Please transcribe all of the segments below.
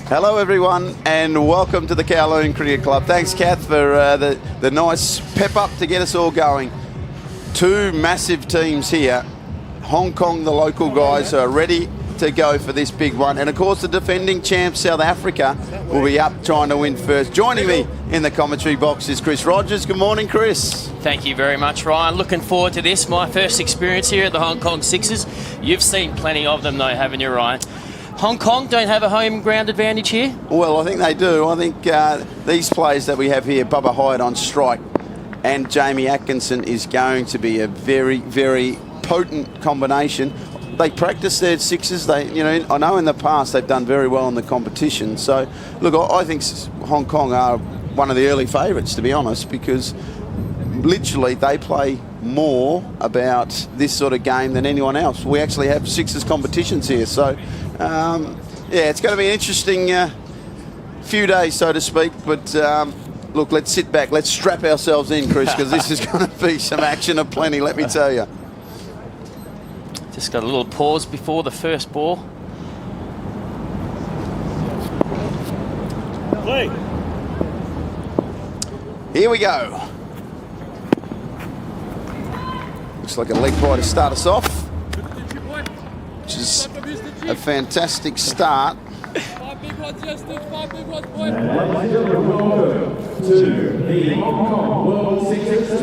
Hello everyone and welcome to the Kowloon Cricket Club. Thanks Kath for the nice pep up to get us all going. Two massive teams here. Hong Kong, the local guys, are ready to go for this big one. And of course the defending champ South Africa will be up trying to win first. Joining me in the commentary box is Chris Rogers. Good morning, Chris. Thank you very much, Ryan. Looking forward to this. My first experience here at the Hong Kong Sixers. You've seen plenty of them though, haven't you, Ryan? Hong Kong don't have a home ground advantage here? Well, I think they do. I think these players that we have here, Bubba Hyatt on strike and Jamie Atkinson, is going to be a very, very potent combination. They practice their sixes. I know in the past they've done very well in the competition. So, look, I think Hong Kong are one of the early favourites, to be honest, because literally they play more about this sort of game than anyone else. We actually have sixes competitions here. So, yeah, it's going to be an interesting few days, so to speak. But, look, let's sit back. Let's strap ourselves in, Chris, because this is going to be some action aplenty, let me tell you. Just got a little pause before the first ball. Play. Here we go. Looks like a leg bye to start us off, which is a fantastic start.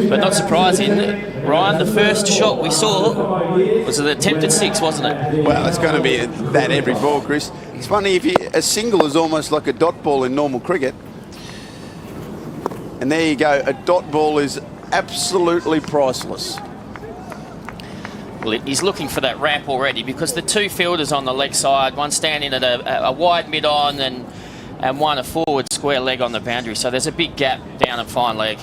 But not surprising, Ryan, the first shot we saw was an attempted six, wasn't it? Well, it's going to be that every ball, Chris. It's funny, a single is almost like a dot ball in normal cricket. And there you go, a dot ball is absolutely priceless. Well, he's looking for that wrap already because the two fielders on the leg side, one standing at a wide mid-on and one a forward square leg on the boundary. So there's a big gap down and fine leg.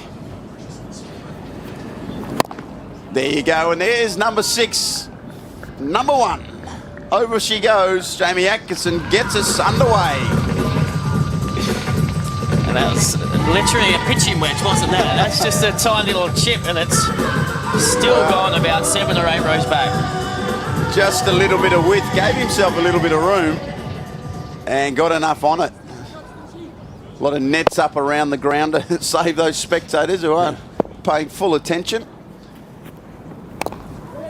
There you go, and there's number 6. Number 1. Over she goes. Jamie Atkinson gets us underway. And that was literally a pitching wedge, wasn't that? That's just a tiny little chip, and it's still gone about 7 or 8 rows back. Just a little bit of width, gave himself a little bit of room and got enough on it. A lot of nets up around the ground to save those spectators who aren't paying full attention.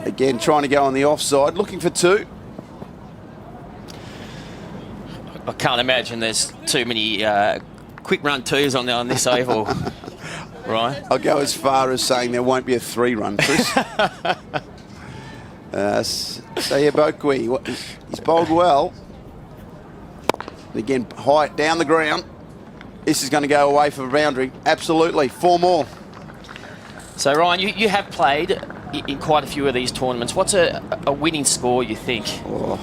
Again, trying to go on the offside, looking for 2. I can't imagine there's too many quick run 2s on this oval, right? I'll go as far as saying there won't be a 3-run, Chris. Sayabokwe, he's bowled well. Again, Hyatt down the ground. This is going to go away for a boundary. Absolutely, 4 more. So, Ryan, you have played in quite a few of these tournaments. What's a winning score, you think? Oh.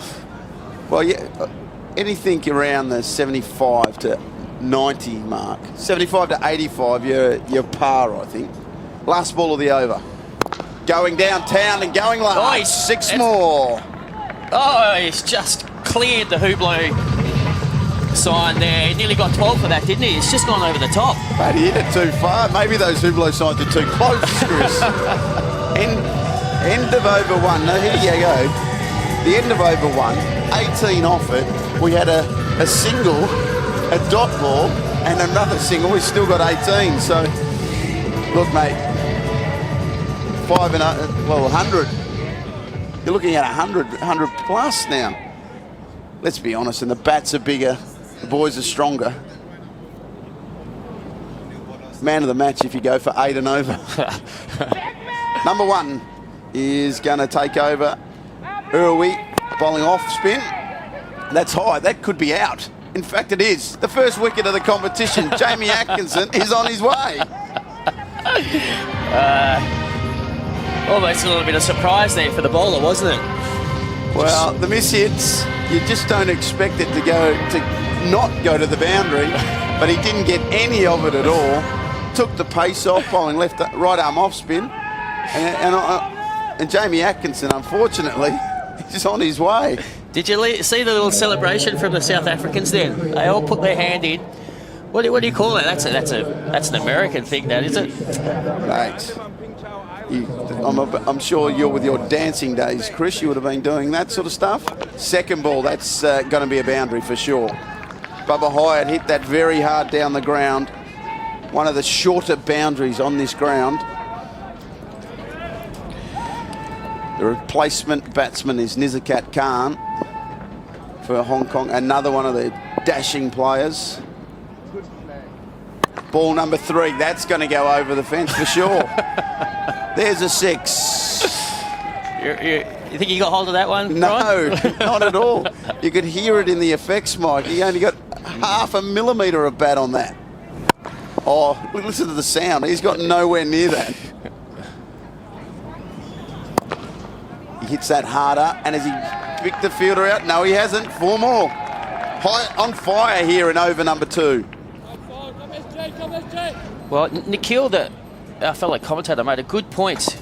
Well, yeah, anything around the 75 to 90 mark. 75 to 85, you're par, I think. Last ball of the over. Going downtown and going large. Nice. 6 more. Oh, he's just cleared the Hublot sign there. He nearly got 12 for that, didn't he? It's just gone over the top. But he hit it too far. Maybe those Hublot signs are too close, Chris. End of over 1. No, here you go. The end of over 1. 18 off it. We had a single, a dot ball, and another single. We've still got 18. So, look, mate, 100. You're looking at 100 plus now. Let's be honest, and the bats are bigger, the boys are stronger. Man of the match if you go for 8 and over. Number 1 is going to take over. Irwi bowling off spin. That's high. That could be out. In fact, it is. The first wicket of the competition. Jamie Atkinson is on his way. Almost a little bit of surprise there for the bowler, wasn't it? Well, the miss hits, you just don't expect it to not go to the boundary, but he didn't get any of it at all. Took the pace off, bowling right arm off spin, and Jamie Atkinson, unfortunately, is on his way. Did you see the little celebration from the South Africans then? They all put their hand in. What do you call it? That's an American thing, that is it? Mate, I'm sure you're with your dancing days, Chris. You would have been doing that sort of stuff. Second ball, that's going to be a boundary for sure. Bubba Hyatt hit that very hard down the ground. One of the shorter boundaries on this ground. The replacement batsman is Nizakat Khan for Hong Kong. Another one of the dashing players. Ball number 3. That's going to go over the fence for sure. There's a 6. You think you got hold of that one, No, Ron? not at all. You could hear it in the effects mic. He only got half a millimetre of bat on that. Oh, listen to the sound. He's got nowhere near that. He hits that harder, and has he picked the fielder out? No, he hasn't. 4 more. On fire here in over number 2. Well, Nikhil, our fellow commentator, made a good point.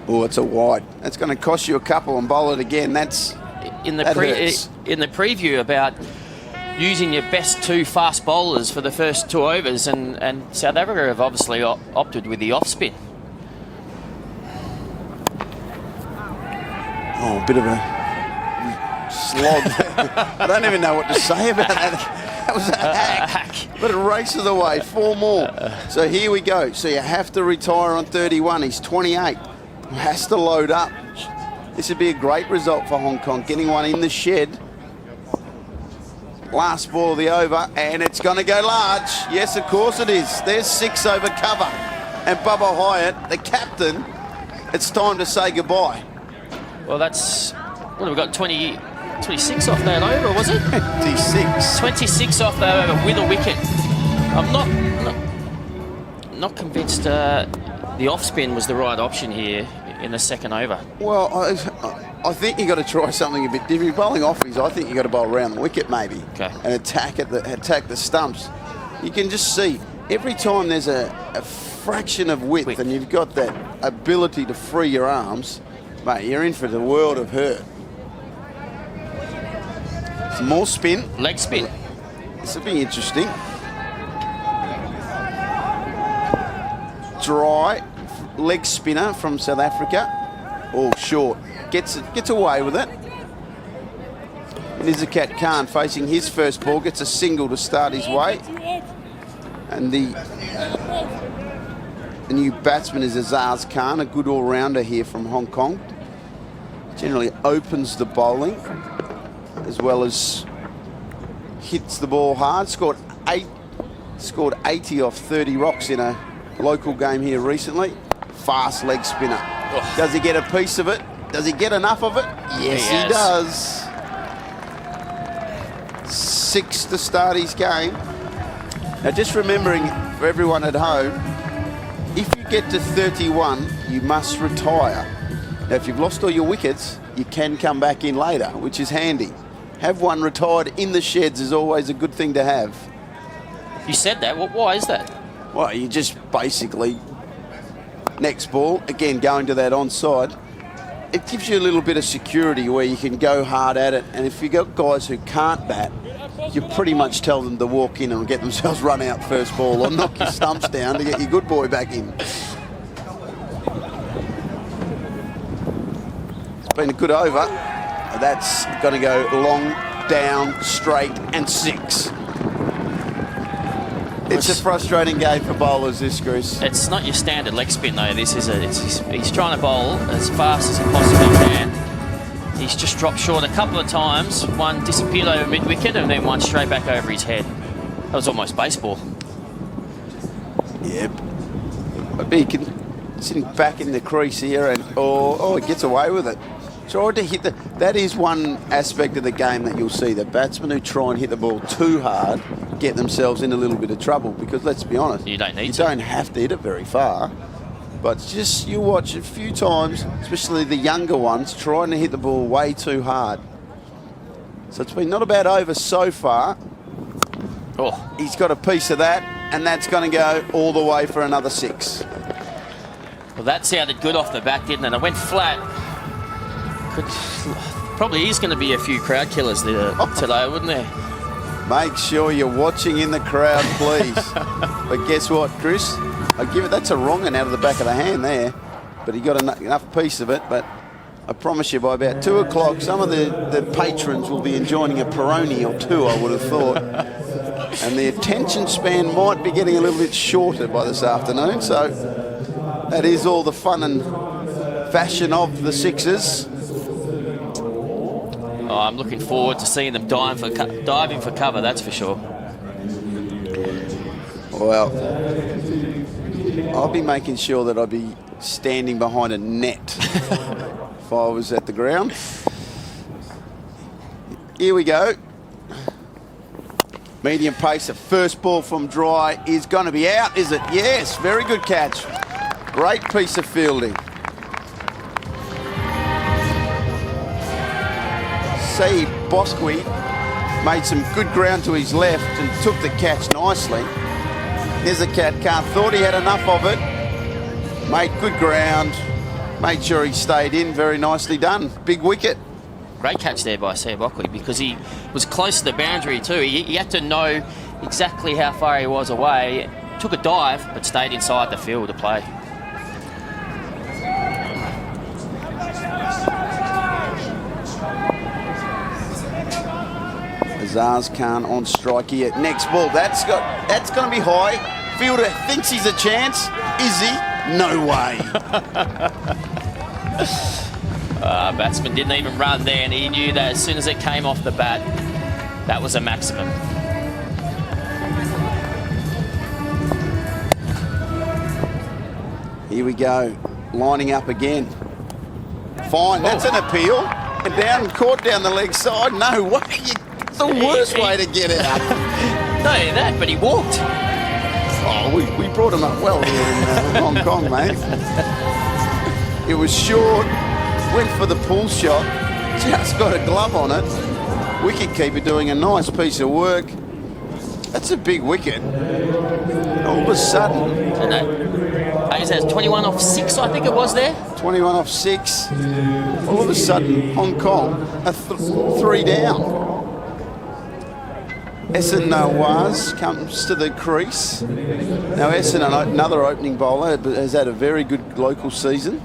Oh, it's a wide. That's going to cost you a couple and bowl it again. That's in the hurts. in the preview about using your best 2 fast bowlers for the first 2 overs, and South Africa have obviously opted with the off spin. Oh, a bit of a slog. I don't even know what to say about that. That was a hack. But it races away. 4 more. So here we go. So you have to retire on 31. He's 28. Has to load up. This would be a great result for Hong Kong. Getting one in the shed. Last ball of the over, and it's going to go large. Yes, of course it is. There's 6 over cover. And Bubba Hyatt, the captain, it's time to say goodbye. Well, that's... What have we got? 26 off that over, was it? 26. 26 off that over with a wicket. I'm not convinced the off spin was the right option here in the second over. Well, I think you got to try something a bit different. You're bowling offies. I think you got to bowl around the wicket maybe, okay, and attack the stumps. You can just see every time there's a fraction of width, and you've got that ability to free your arms, mate, you're in for the world of hurt. Some more spin. Leg spin. This will be interesting. Dry leg spinner from South Africa. All short. Gets away with it. Nizakat Khan facing his first ball. Gets a single to start his way. And the new batsman is Azaz Khan, a good all-rounder here from Hong Kong. Generally opens the bowling as well as hits the ball hard. Scored 80 off 30 rocks in a local game here recently. Fast leg spinner. Oh. Does he get a piece of it? Does he get enough of it? Yes, he does. 6 to start his game. Now, just remembering for everyone at home, if you get to 31, you must retire. Now, if you've lost all your wickets, you can come back in later, which is handy. Have one retired in the sheds is always a good thing to have. You said that. Well, why is that? Well, you just basically, next ball, again going to that onside, it gives you a little bit of security where you can go hard at it. And if you've got guys who can't bat, you pretty much tell them to walk in and get themselves run out first ball or knock your stumps down to get your good boy back in. It's been a good over. That's going to go long, down, straight, and 6. It's a frustrating game for bowlers, this, Chris. It's not your standard leg spin, though. This is he's trying to bowl as fast as he possibly can. He's just dropped short a couple of times. One disappeared over mid-wicket and then one straight back over his head. That was almost baseball. Yep. Sitting back in the crease here, and he gets away with it. Tried to hit that is one aspect of the game that you'll see. The batsmen who try and hit the ball too hard get themselves in a little bit of trouble, because let's be honest, you don't have to hit it very far. But just you watch a few times, especially the younger ones, trying to hit the ball way too hard. So it's been not a bad over so far. Oh, he's got a piece of that, and that's going to go all the way for another 6. Well, that sounded good off the bat, didn't it? It went flat. Probably is going to be a few crowd killers there today, wouldn't there? Make sure you're watching in the crowd, please. But guess what, Chris? I give it. That's a wrong one out of the back of the hand there, but he got enough piece of it. But I promise you, by about 2 o'clock, some of the patrons will be enjoying a Peroni or two, I would have thought. And the attention span might be getting a little bit shorter by this afternoon. So that is all the fun and fashion of the Sixers. Oh, I'm looking forward to seeing them diving for cover, that's for sure. Well, I'll be making sure that I'll be standing behind a net if I was at the ground. Here we go. Medium pace, the first ball from Dry is going to be out, is it? Yes, very good catch. Great piece of fielding. Saeed Bosqui made some good ground to his left and took the catch nicely. There's a cat, thought he had enough of it. Made good ground, made sure he stayed in, very nicely done. Big wicket. Great catch there by Saeed Bosqui because he was close to the boundary too. He had to know exactly how far he was away. Took a dive, but stayed inside the field to play. Azaz Khan on strike here. Next ball, that's going to be high. Fielder thinks he's a chance. Is he? No way. Batsman didn't even run there, and he knew that as soon as it came off the bat, that was a maximum. Here we go, lining up again. Fine, that's an appeal. And down, caught down the leg side. No way. It's the worst way to get out. Not only that, but he walked. Oh, we brought him up well here in Hong Kong, mate. It was short, went for the pull shot, just got a glove on it. Wicketkeeper doing a nice piece of work. That's a big wicket. All of a sudden... Ayers 21 off 6, I think it was there. 21 off 6. All of a sudden, Hong Kong are 3 down. Ehsan Nawaz comes to the crease. Now Ehsan, another opening bowler, has had a very good local season.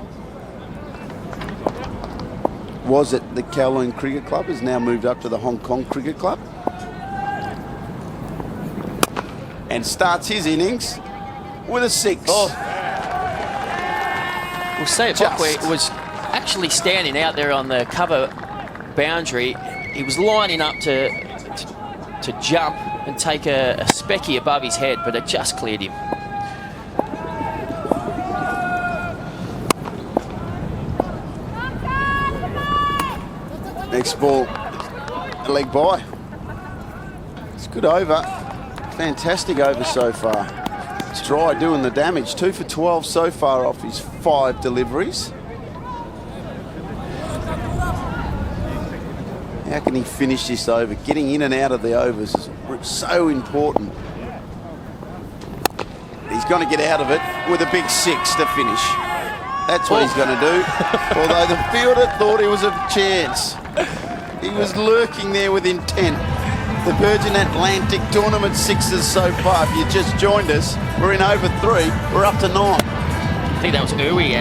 Was at the Kowloon Cricket Club, has now moved up to the Hong Kong Cricket Club. And starts his innings with a 6. Oh. Well, Saeed Bosqui was actually standing out there on the cover boundary. He was lining up to jump and take a specky above his head, but it just cleared him. Next ball, a leg by. It's good over. Fantastic over so far. It's Dry doing the damage. 2 for 12 so far off his 5 deliveries. How can he finish this over? Getting in and out of the overs is so important. He's going to get out of it with a big 6 to finish. That's what he's going to do. Although the fielder thought he was a chance. He was lurking there with intent. The Virgin Atlantic Tournament 6s so far. If you just joined us, we're in over 3. We're up to 9. I think that was Uwe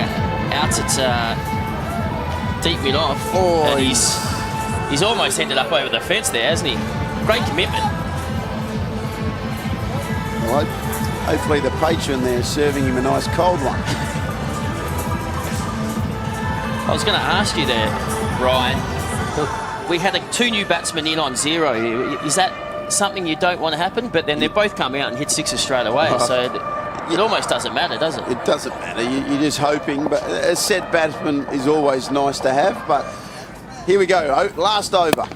out at deep mid-off. Oh, and he's almost ended up over the fence there, hasn't he? Great commitment. Well, hopefully the patron there is serving him a nice cold one. I was going to ask you there, Ryan. We had 2 new batsmen in on 0. Is that something you don't want to happen? But then they've both come out and hit 6s straight away. So it almost doesn't matter, does it? It doesn't matter. You're just hoping. But a set batsman is always nice to have. But here we go. Last over.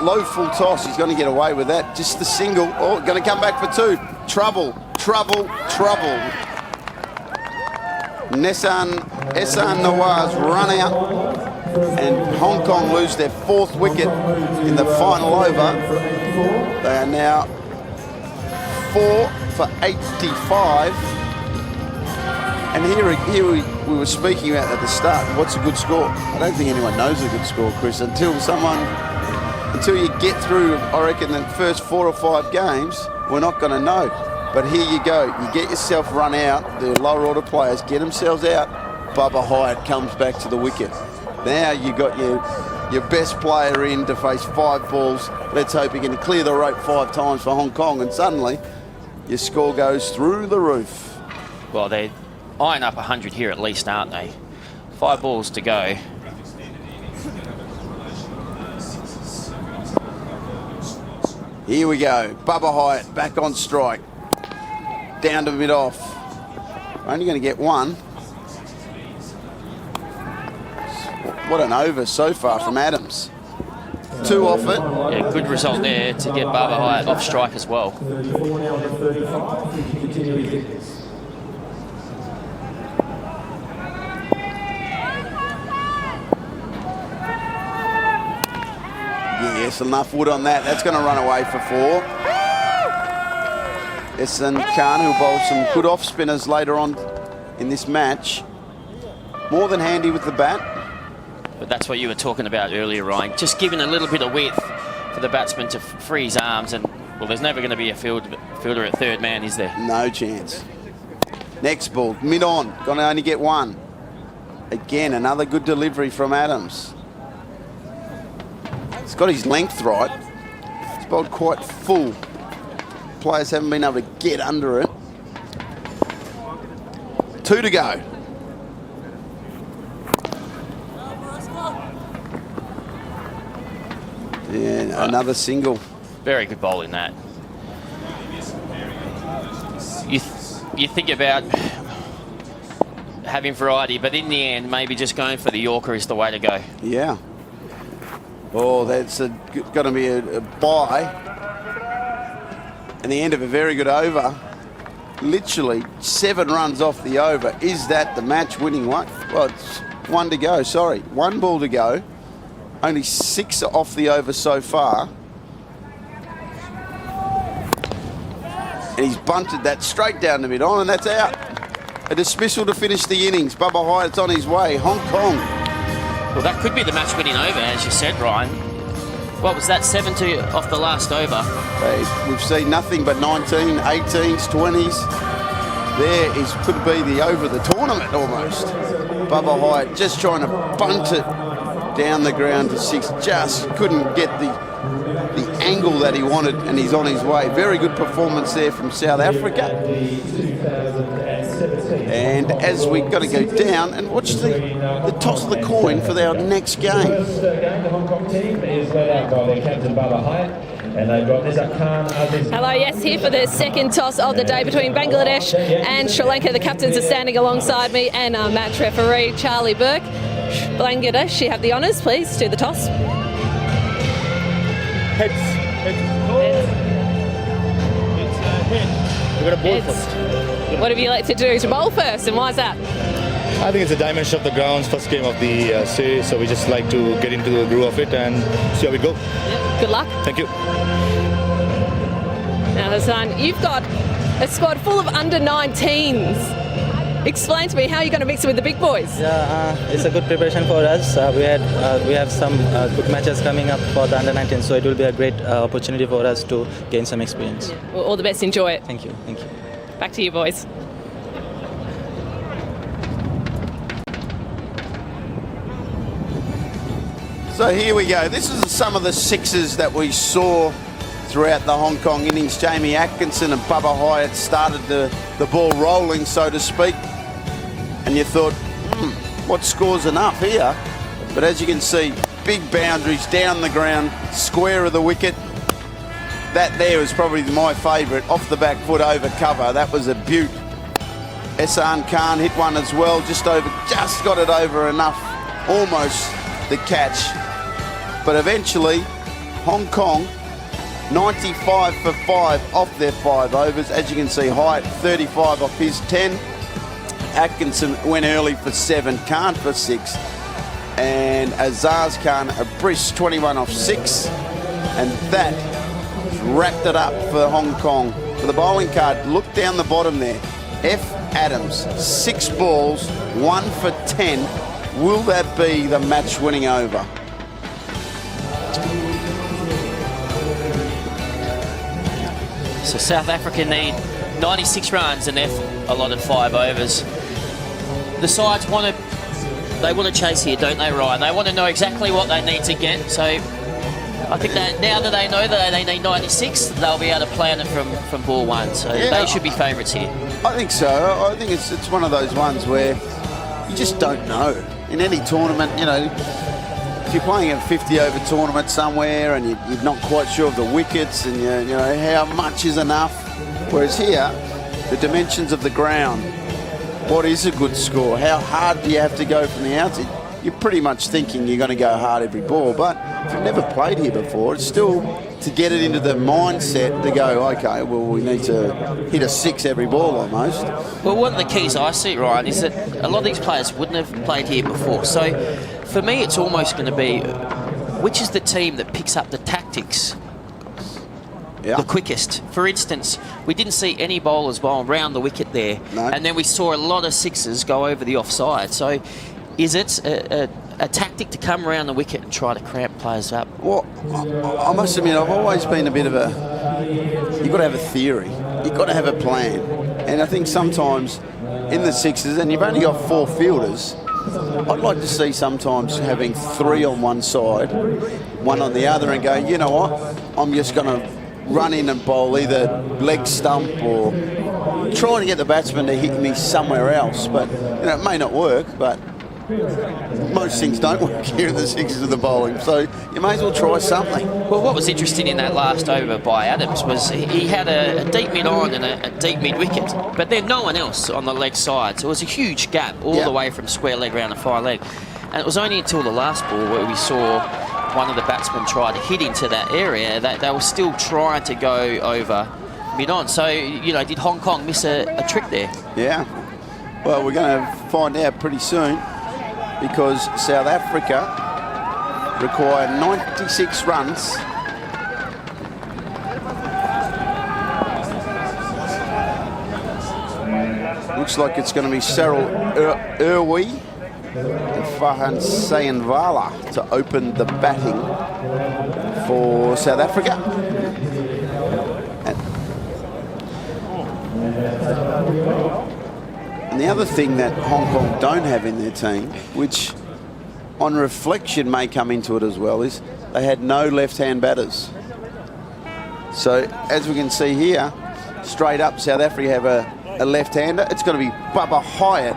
Low full toss. He's going to get away with that. Just the single. Oh, going to come back for 2. Trouble, trouble, trouble. Ehsan Nawaz run out. And Hong Kong lose their 4th wicket in the final over. They are now 4 for 85. And here we were speaking about at the start, what's a good score? I don't think anyone knows a good score, Chris, until you get through, I reckon, the first 4 or 5 games, we're not going to know. But here you go. You get yourself run out. The lower order players get themselves out. Bubba Hyatt comes back to the wicket. Now you got your best player in to face 5 balls. Let's hope he can clear the rope 5 times for Hong Kong, and suddenly your score goes through the roof. Well, they're eyeing up 100 here at least, aren't they? 5 balls to go. Here we go. Bubba Hyatt back on strike. Down to mid-off. Only going to get 1. What an over so far from Adams. 2 off it. Yeah, good result there to get Bubba Hyatt off strike as well. Yes, enough wood on that. That's going to run away for 4. Ehsan Khan, who'll bowl some good off spinners later on in this match. More than handy with the bat. But that's what you were talking about earlier, Ryan. Just giving a little bit of width for the batsman to free his arms, and well, there's never going to be a fielder at third man, is there? No chance. Next ball, mid-on, going to only get 1. Again, another good delivery from Adams. He's got his length right. It's bowled quite full. Players haven't been able to get under it. 2 to go. Yeah, another single. Very good bowl in that. You think about having variety, but in the end, maybe just going for the Yorker is the way to go. Yeah. Oh, that's going to be a bye. And the end of a very good over. Literally 7 runs off the over. Is that the match-winning one? Well, it's 1 to go. Sorry, 1 ball to go. Only 6 off the over so far. And he's bunted that straight down the mid-on, and that's out. A dismissal to finish the innings. Bubba Hyatt's on his way. Hong Kong. Well, that could be the match-winning over, as you said, Ryan. What was that, 7 off the last over? We've seen nothing but 19, 18s, 20s. Could be the over the tournament almost. Bubba Hyatt just trying to bunt it down the ground to 6. Just couldn't get the angle that he wanted, and he's on his way. Very good performance there from South Africa. And as we've got to go down and watch the toss of the coin for our next game. The Hong Kong team is led out by their captain Bubba Hyatt, and they've got Ehsan Khan. Hello, yes, here for the second toss of the day between Bangladesh and Sri Lanka. The captains are standing alongside me, and our match referee, Charlie Burke. Bangladesh, you have the honours, please, do the toss. Heads. It's head. We're going to bowl first. What have you like to do? To bowl first, and why is that? I think it's a dimension of the grounds, first game of the series, so we just like to get into the groove of it and see how we go. Yep. Good luck. Thank you. Now, Hassan, you've got a squad full of under-19s. Explain to me how you're going to mix it with the big boys. Yeah, it's a good preparation for us. We have some good matches coming up for the under-19, so it will be a great opportunity for us to gain some experience. Well, all the best. Enjoy it. Thank you. Thank you. Back to you, boys. So here we go. This is some of the 6s that we saw throughout the Hong Kong innings. Jamie Atkinson and Bubba Hyatt started the ball rolling, so to speak. And you thought, what score's enough here? But as you can see, big boundaries down the ground, square of the wicket. That there was probably my favourite, off the back foot over cover. That was a beaut. Ehsan Khan hit one as well, just got it over enough, almost the catch. But eventually, Hong Kong, 95 for 5 off their 5 overs. As you can see, Hyatt 35 off his 10. Atkinson went early for 7, Khan for 6. And Azaz Khan a brisk 21 off 6. And that wrapped it up for Hong Kong. For the bowling card, look down the bottom there. F. Adams, 6 balls, 1 for 10. Will that be the match-winning over? So South Africa need 96 runs and they've allotted 5 overs. The sides want to they want to chase here, don't they, Ryan? They want to know exactly what they need to get. So I think that now that they know that they need 96, they'll be able to plan it from ball one. So they should be favourites here. I think so. I think it's one of those ones where you just don't know. In any tournament, you know, if you're playing a 50-over tournament somewhere and you're not quite sure of the wickets and you know how much is enough, whereas here, the dimensions of the ground, what is a good score, how hard do you have to go from the outset? You're pretty much thinking you're going to go hard every ball, but if you've never played here before, it's still to get it into the mindset to go, okay, well, we need to hit a 6 every ball almost. Well, one of the keys I see, Ryan, is that a lot of these players wouldn't have played here before. So for me, it's almost going to be which is the team that picks up the tactics the quickest. For instance, we didn't see any bowlers bowl round the wicket there, and then we saw a lot of 6s go over the offside. So is it a tactic to come around the wicket and try to cramp players up? Well, I must admit, I've always been a bit of a... You've got to have a theory. You've got to have a plan. And I think sometimes in the 6s, and you've only got 4 fielders, I'd like to see sometimes having 3 on one side, 1 on the other, and go, you know what, I'm just going to run in and bowl either leg stump or trying to get the batsman to hit me somewhere else. But, you know, it may not work, but most things don't work here in the 6s of the bowling, so you may as well try something. Well, what was interesting in that last over by Adams was he had a deep mid-on and a deep mid-wicket, but then no one else on the leg side, so it was a huge gap all the way from square leg round to fire leg. And it was only until the last ball where we saw one of the batsmen try to hit into that area that they were still trying to go over mid-on. So, you know, did Hong Kong miss a trick there? Yeah. Well, we're going to find out pretty soon, because South Africa require 96 runs looks like it's going to be Cyril Irwi and Fahan Sayanvala to open the batting for South Africa. And the other thing that Hong Kong don't have in their team, which on reflection may come into it as well, is they had no left-hand batters. So as we can see here, straight up South Africa have a left-hander. It's going to be Bubba Hyatt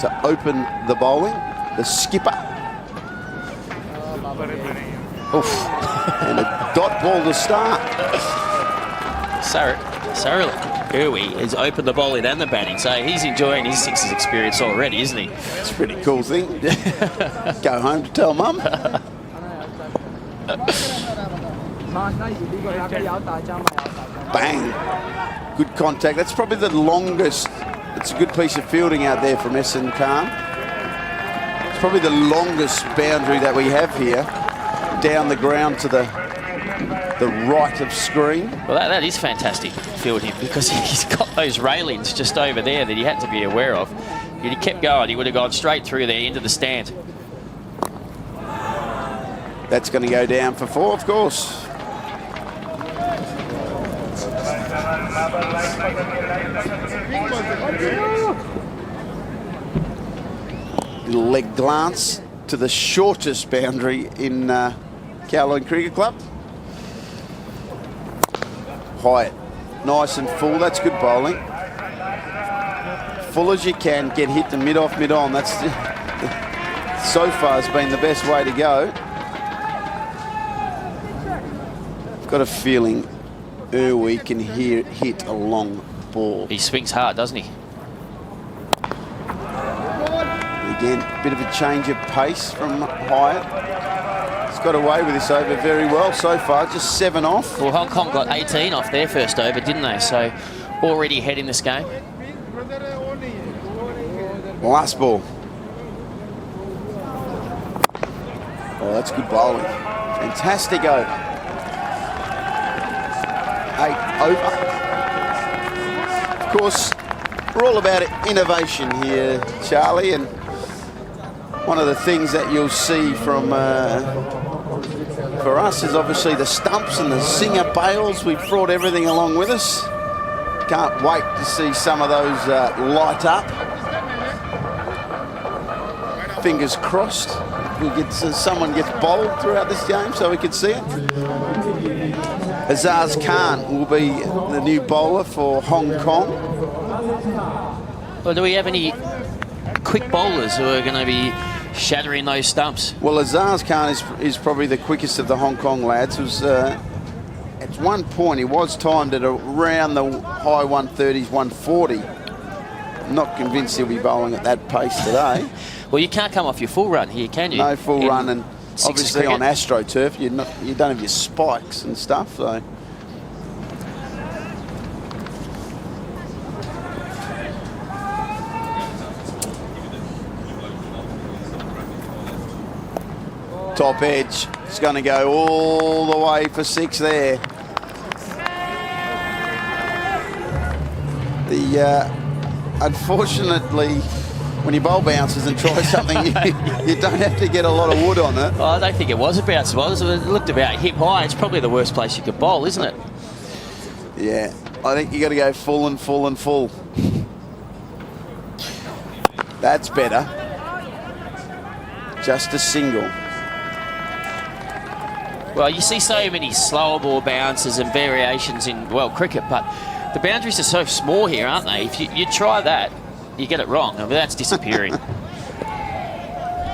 to open the bowling, the skipper. Oof. And a dot ball to start. Cyril Irwi has opened the bowling and the batting, so he's enjoying his 6s experience already, isn't he? It's a pretty cool thing. Go home to tell Mum. Bang. Good contact. That's probably the longest. It's a good piece of fielding out there from Essen Khan. It's probably the longest boundary that we have here, down the ground to the right of screen. Well, that is fantastic fielding, because he's got those railings just over there that he had to be aware of. If he kept going, he would have gone straight through there into the stand. That's going to go down for 4, of course. Little leg glance to the shortest boundary in Kowloon Cricket Club. Hyatt, nice and full. That's good bowling. Full as you can, get hit to mid-off, mid-on. That's so far has been the best way to go. I've got a feeling Irwi can hit a long ball. He swings hard, doesn't he? Again, a bit of a change of pace from Hyatt. He's got away with this over very well so far, just 7 off. Well, Hong Kong got 18 off their first over, didn't they? So already ahead in this game. Last ball. Oh, that's good bowling. Fantastic over. 8 over. Of course, we're all about innovation here, Charlie, and one of the things that you'll see from for us is obviously the stumps and the Singer bails. We've brought everything along with us. Can't wait to see some of those light up. fingers crossed, we get someone gets bowled throughout this game so we can see it. Azaz Khan will be the new bowler for Hong Kong. Well, do we have any quick bowlers who are going to be shattering those stumps? Well, Azaz Khan is probably the quickest of the Hong Kong lads. At one point, he was timed at around the high 130s, 140. I'm not convinced he'll be bowling at that pace today. Well, you can't come off your full run here, can you? No full run, and sixes obviously cricket? on AstroTurf, you don't have your spikes and stuff, so. Top edge. It's going to go all the way for 6 there. Unfortunately, when you bowl bounces and try something, you don't have to get a lot of wood on it. Oh, I don't think it was a bounce ball. It looked about hip high. It's probably the worst place you could bowl, isn't it? Yeah, I think you got to go full and full and full. That's better. Just a single. Well, you see so many slower ball bounces and variations in, well, cricket, but the boundaries are so small here, aren't they? If you try that, you get it wrong. I mean, that's disappearing.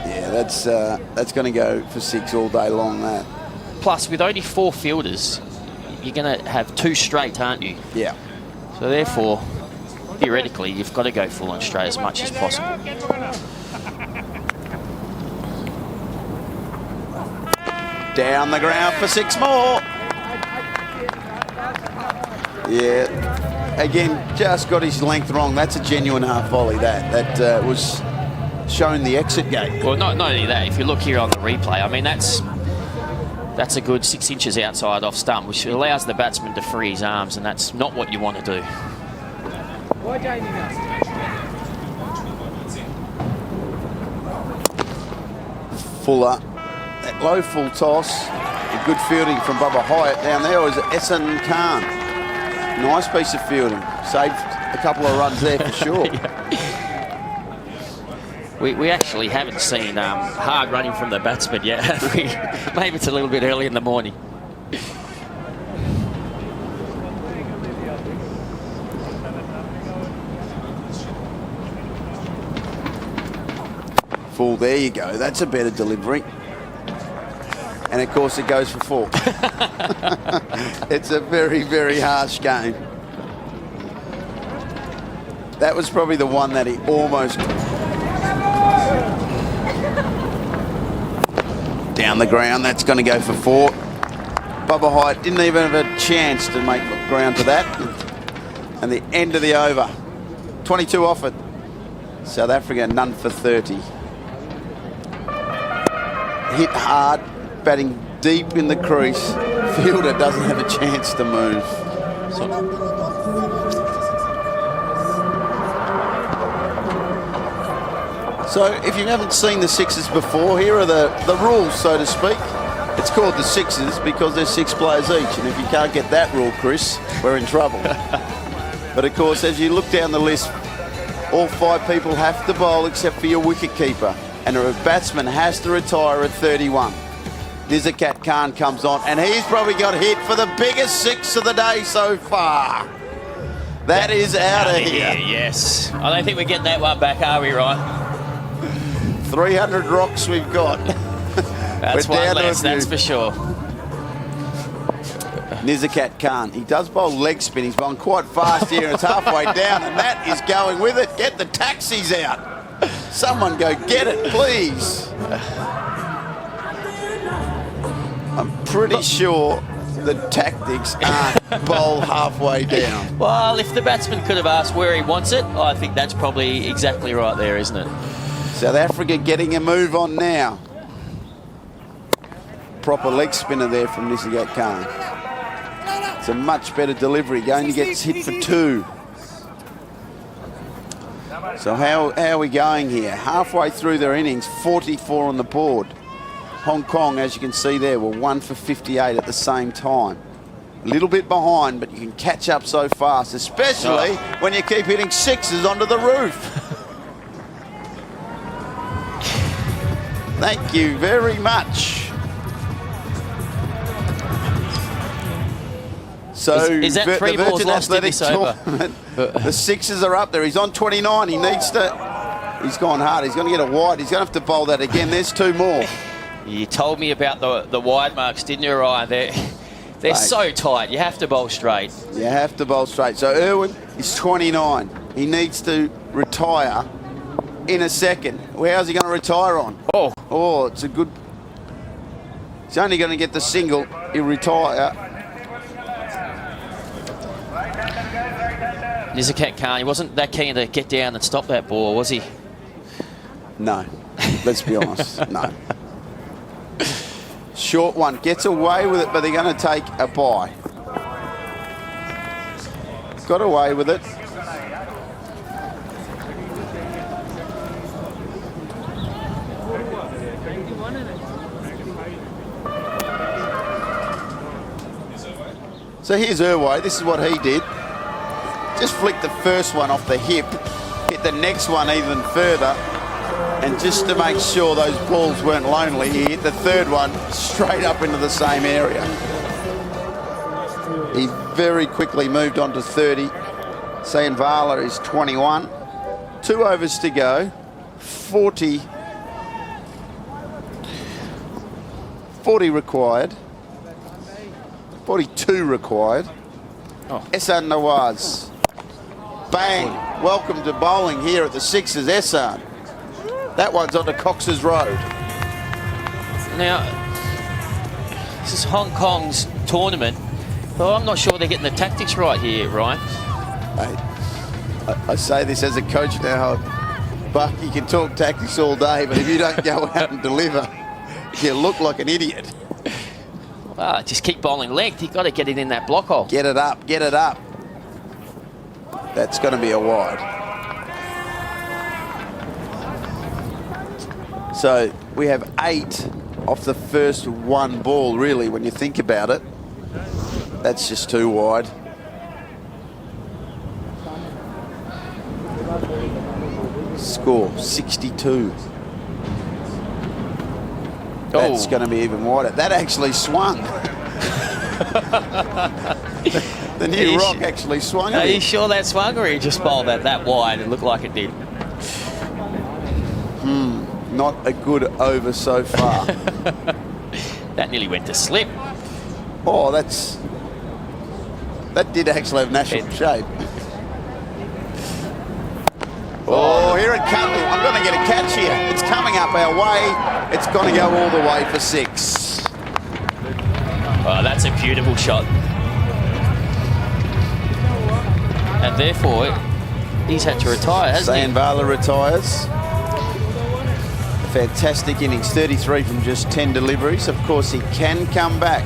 Yeah, that's going to go for 6 all day long, that. Plus, with only 4 fielders, you're going to have 2 straight, aren't you? Yeah. So therefore, theoretically, you've got to go full and straight as much as possible. Down the ground for 6 more. Yeah. Again, just got his length wrong. That's a genuine half volley, that was shown the exit gate. Well, not only that, if you look here on the replay, I mean, that's a good 6 inches outside off stump, which allows the batsman to free his arms, and that's not what you want to do. Fuller. That low full toss. A good fielding from Bubba Hyatt. Down there was Ehsan Khan. Nice piece of fielding. Saved a couple of runs there for sure. We actually haven't seen hard running from the batsman yet, have we? Maybe it's a little bit early in the morning. Full, there you go. That's a better delivery. And of course it goes for 4. It's a very, very harsh game. That was probably the one that he almost... Down the ground, that's going to go for 4. Bubba Hyatt didn't even have a chance to make ground to that. And the end of the over. 22 offered. South Africa, none for 30. Hit hard, batting deep in the crease. Fielder doesn't have a chance to move. So if you haven't seen the 6s before, here are the rules, so to speak. It's called the 6s because there's 6 players each, and if you can't get that rule, Chris, we're in trouble. But of course, as you look down the list, all 5 people have to bowl except for your wicketkeeper, and a batsman has to retire at 31. Nizakat Khan comes on, and he's probably got hit for the biggest 6 of the day so far. That is out of here. Yes. I don't think we're getting that one back, are we, Ryan? 300 rocks we've got. That's one less, that's for sure. Nizakat Khan, he does bowl leg spin. He's bowling quite fast here, and it's halfway down, and that is going with it. Get the taxis out. Someone go get it, please. I'm pretty sure the tactics aren't bowl halfway down. Well, if the batsman could have asked where he wants it, I think that's probably exactly right there, isn't it? South Africa getting a move on now. Proper leg spinner there from Nizakat Khan. It's a much better delivery. He only gets hit for 2. So how are we going here? Halfway through their innings, 44 on the board. Hong Kong, as you can see there, were 1 for 58 at the same time. A little bit behind, but you can catch up so fast, especially when you keep hitting 6s onto the roof. Thank you very much. So Is that three the balls Virgin lost in Athletic this over? Tournament, the Sixers are up there. He's on 29. He needs to. He's gone hard. He's going to get a wide. He's going to have to bowl that again. There's 2 more. You told me about the wide marks, didn't you, Ryan? They're so tight. You have to bowl straight. You have to bowl straight. So Irwin is 29. He needs to retire in a second. How's he going to retire on? Oh, it's a good. He's only going to get the single. He'll retire. Nizakat Khan, he wasn't that keen to get down and stop that ball, was he? No. Let's be honest. No. Short one. Gets away with it, but they're going to take a bye. Got away with it. So here's Irway. This is what he did. Just flicked the first one off the hip, hit the next one even further, and just to make sure those balls weren't lonely, he hit the third one straight up into the same area. He very quickly moved on to 30. Sayanvala is 21. 2 overs to go. 40 required. 42 required. Ehsan Nawaz. Bang. Welcome to bowling here at the Sixers, Ehsan. That one's onto Cox's Road. Now, this is Hong Kong's tournament, but I'm not sure they're getting the tactics right here, Ryan. I say this as a coach now, Buck, you can talk tactics all day, but if you don't go out and deliver, you look like an idiot. Just keep bowling length. You've got to get it in that block hole. Get it up, get it up. That's going to be a wide. So we have 8 off the first 1 ball, really, when you think about it. That's just too wide. Score 62. That's going to be even wider. That actually swung. The new rock actually swung. Are you sure that swung, or he just bowled that wide? It looked like it did. Not a good over so far. That nearly went to slip. Oh, that did actually have national shape. Oh, here it comes. I'm going to get a catch here. It's coming up our way. It's going to go all the way for 6. Oh, that's a beautiful shot. And therefore, he's had to retire, hasn't he? Sayanvala retires. Fantastic innings, 33 from just 10 deliveries. Of course, he can come back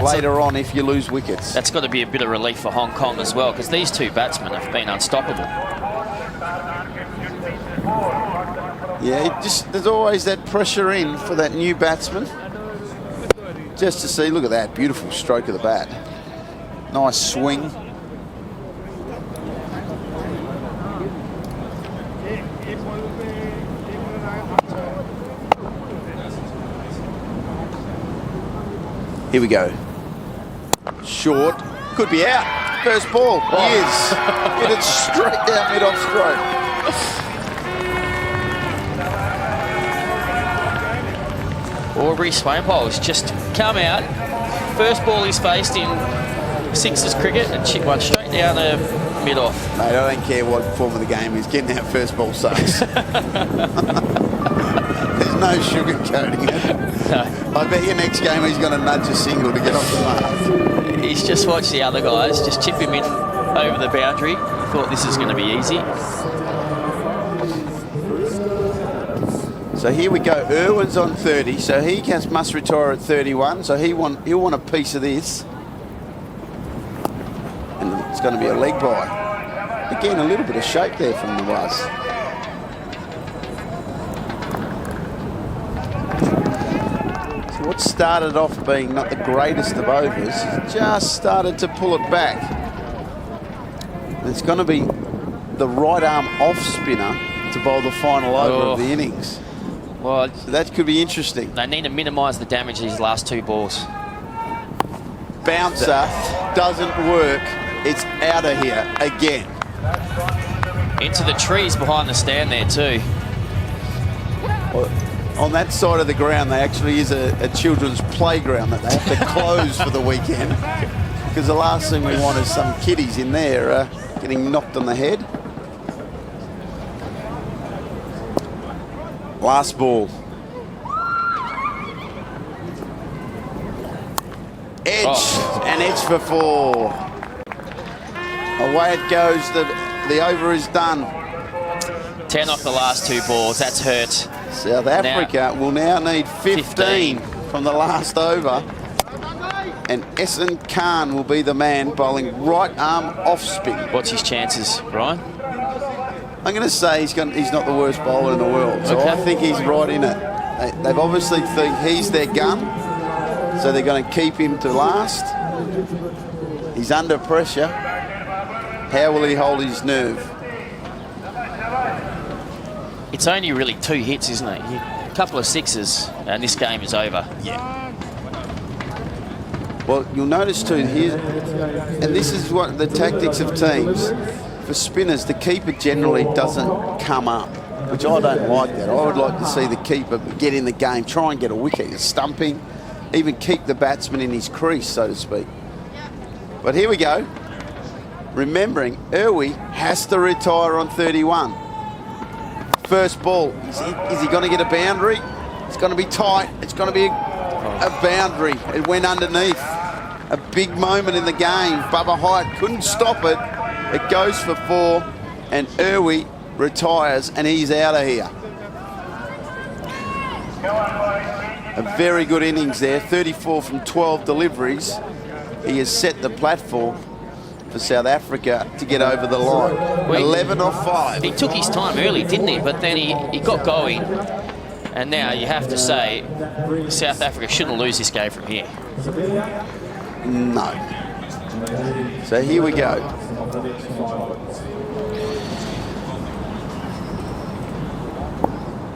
later on if you lose wickets. That's got to be a bit of relief for Hong Kong as well, because these 2 batsmen have been unstoppable. Yeah, there's always that pressure in for that new batsman. Just to see, look at that, beautiful stroke of the bat. Nice swing. Here we go. Short. Could be out. First ball. He is. Hit it straight down mid-off stroke. Aubrey Swainpole's just come out. First ball he's faced in Sixers cricket and chip one straight down the mid-off. Mate, I don't care what form of the game he's getting out first ball sucks. There's no sugarcoating it. No. I bet your next game he's going to nudge a single to get off the mark. He's just watched the other guys just chip him in over the boundary. Thought this is going to be easy. So here we go. Irwin's on 30, so he must retire at 31. So he'll want a piece of this, and it's going to be a leg bye. Again, a little bit of shape there from Nawaz. So what started off being not the greatest of overs just started to pull it back. And it's going to be the right arm off spinner to bowl the final over of the innings. Well, So that could be interesting. they need to minimise the damage of these last 2 balls. Bouncer doesn't work. It's out of here again. Into the trees behind the stand there too. Well, on that side of the ground, they actually use a children's playground that they have to close for the weekend. Because the last thing we want is some kiddies in there getting knocked on the head. Last ball. Edge, and edge for 4. Away it goes, the over is done. 10 off the last 2 balls, that's hurt. South Africa will now need 15 from the last over. And Essen Khan will be the man bowling right arm off spin. What's his chances, Ryan? I'm going to say he's not the worst bowler in the world, so Okay. I think he's right in it. They've obviously think he's their gun, so they're going to keep him to last. He's under pressure. How will he hold his nerve? It's only really 2 hits, isn't it? A couple of 6s, and this game is over. Well, you'll notice too here, and this is what the tactics of teams. For spinners, the keeper generally doesn't come up, which I don't like that. I would like to see the keeper get in the game, try and get a wicket, stumping, even keep the batsman in his crease, so to speak. But here we go. Remembering, Irwi has to retire on 31. First ball, is he going to get a boundary? It's going to be tight. It's going to be a boundary. It went underneath. A big moment in the game. Bubba Hyatt couldn't stop it. It goes for 4, and Irwi retires, and he's out of here. A very good innings there. 34 from 12 deliveries. He has set the platform for South Africa to get over the line. 11 off 5. He took his time early, didn't he? But then he got going. And now you have to say South Africa shouldn't lose this game from here. No. So here we go.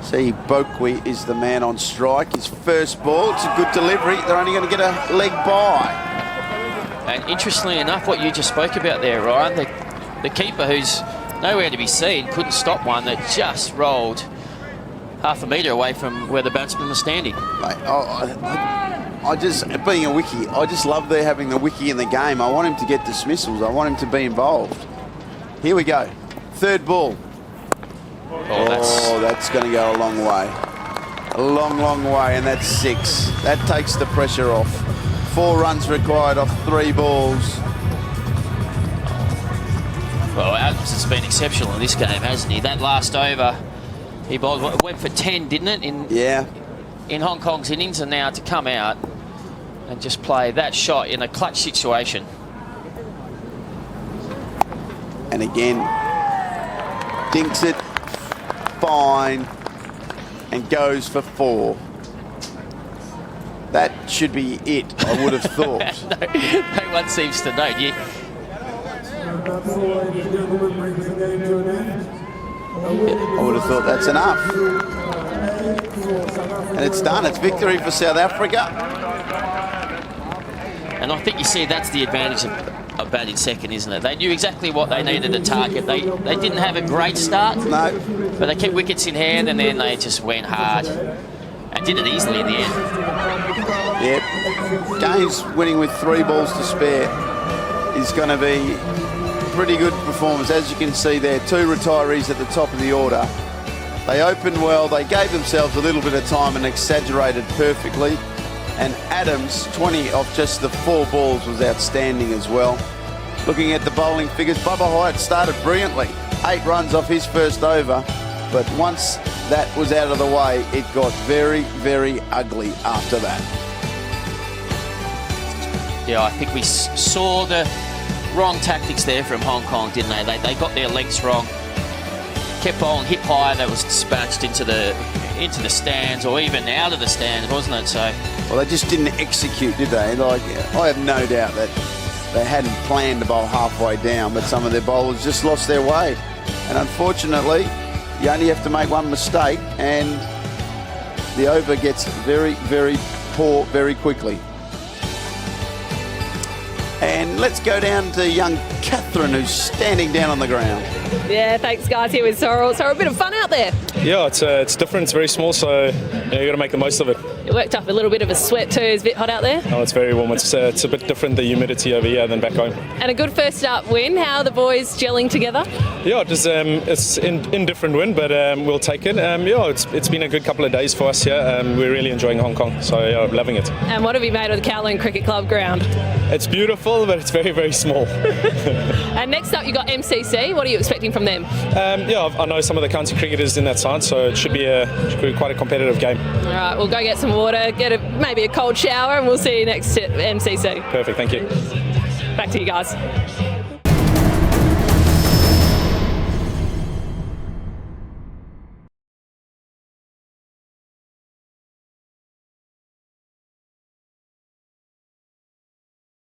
See, Boakwe is the man on strike. His first ball, it's a good delivery. They're only going to get a leg by. And interestingly enough, what you just spoke about there, Ryan, the keeper who's nowhere to be seen couldn't stop one that just rolled half a metre away from where the batsman was standing. Mate, I just, being a wiki, I just love there having the wiki in the game. I want him to get dismissals. I want him to be involved. Here we go. Third ball. Oh, That's going to go a long way. A long, long way, and that's 6. That takes the pressure off. 4 runs required off 3 balls. Well, Adams has been exceptional in this game, hasn't he? That last over, he bowled, went for 10, didn't it? In Hong Kong's innings, and now to come out and just play that shot in a clutch situation. And again, dinks it fine and goes for 4. That should be it, I would have thought. No one seems to know. I would have thought that's enough. And it's done. It's victory for South Africa. And I think you see that's the advantage of batting second, isn't it? They knew exactly what they needed to target. They didn't have a great start, No. but they kept wickets in hand, and then they just went hard and did it easily in the end. Yep. Games winning with 3 balls to spare is going to be pretty good performance. As you can see there, 2 retirees at the top of the order. They opened well. They gave themselves a little bit of time and exaggerated perfectly. And Adams, 20 off just the 4 balls, was outstanding as well. Looking at the bowling figures, Bubba Hyatt started brilliantly. 8 runs off his first over. But once that was out of the way, it got very, very ugly after that. Yeah, I think we saw the wrong tactics there from Hong Kong, didn't they? They got their lengths wrong. Kept bowling hip high, that was dispatched into the stands, or even out of the stands, wasn't it? So, well, they just didn't execute, did they? Like, I have no doubt that they hadn't planned to bowl halfway down, but some of their bowlers just lost their way. And unfortunately, you only have to make one mistake, and the over gets very, very poor very quickly. And let's go down to young Catherine, who's standing down on the ground. Yeah, thanks guys, here with Sorrel. So a bit of fun out there. Yeah, it's different, it's very small, so you got to make the most of it. You worked up a little bit of a sweat too, it's a bit hot out there. Oh, it's very warm, it's a bit different, the humidity over here than back home. And a good first up win, how are the boys gelling together? Yeah, it's indifferent win, but we'll take it. Yeah, it's been a good couple of days for us here. We're really enjoying Hong Kong, so yeah, loving it. And what have you made of the Kowloon Cricket Club ground? It's beautiful, but it's very, very small. And next up you got MCC, what are you expecting from them? Yeah, I know some of the county cricketers in that side, so it should be quite a competitive game. All right, we'll go get some water, maybe a cold shower, and we'll see you next at MCC. Perfect, thank you. Back to you guys.